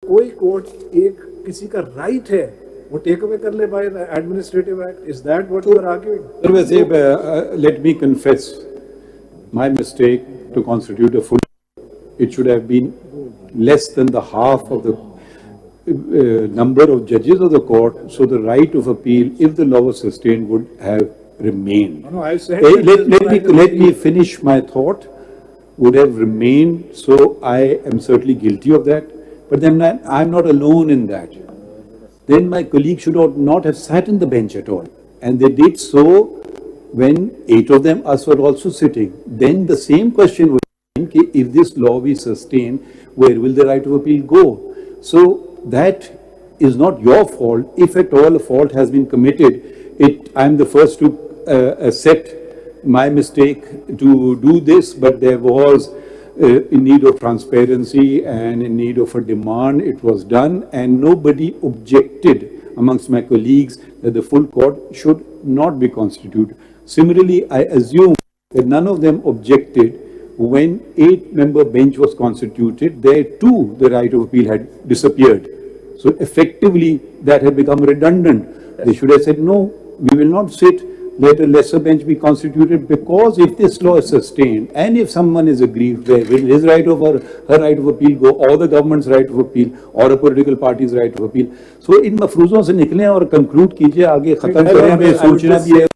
कोई कोर्ट एक किसी का राइट है वो टेक अवे कर ले by administrative act. Is that what you are arguing? Let me confess my mistake to constitute a full. It should have been less than the half of the number of judges of the court, so the right of appeal, if the law was sustained, would have remained. No, I've said Let me finish my thought. Would have remained, so I am certainly guilty of that. But then I'm not alone in that. Then my colleagues should not have sat in the bench at all. And they did so when 8 of them, us, were also sitting. Then the same question would be, if this law we sustain, where will the right of appeal go? So that is not your fault. If at all a fault has been committed, I'm the first to accept my mistake to do this, but there was in need of transparency and in need of a demand. It was done, and nobody objected amongst my colleagues that the full court should not be constituted. Similarly, I assume that none of them objected when 8-member bench was constituted. There too the right of appeal had disappeared. So effectively that had become redundant. They should have said, no, we will not sit, let a lesser bench be constituted, because if this law is sustained and if someone is aggrieved, where will his right of or her right of appeal go, or the government's right of appeal, or a political party's right of appeal? So in मफरूजों से निकलें और conclude कीजिए, आगे खत्म करें, हमें सोचना भी है.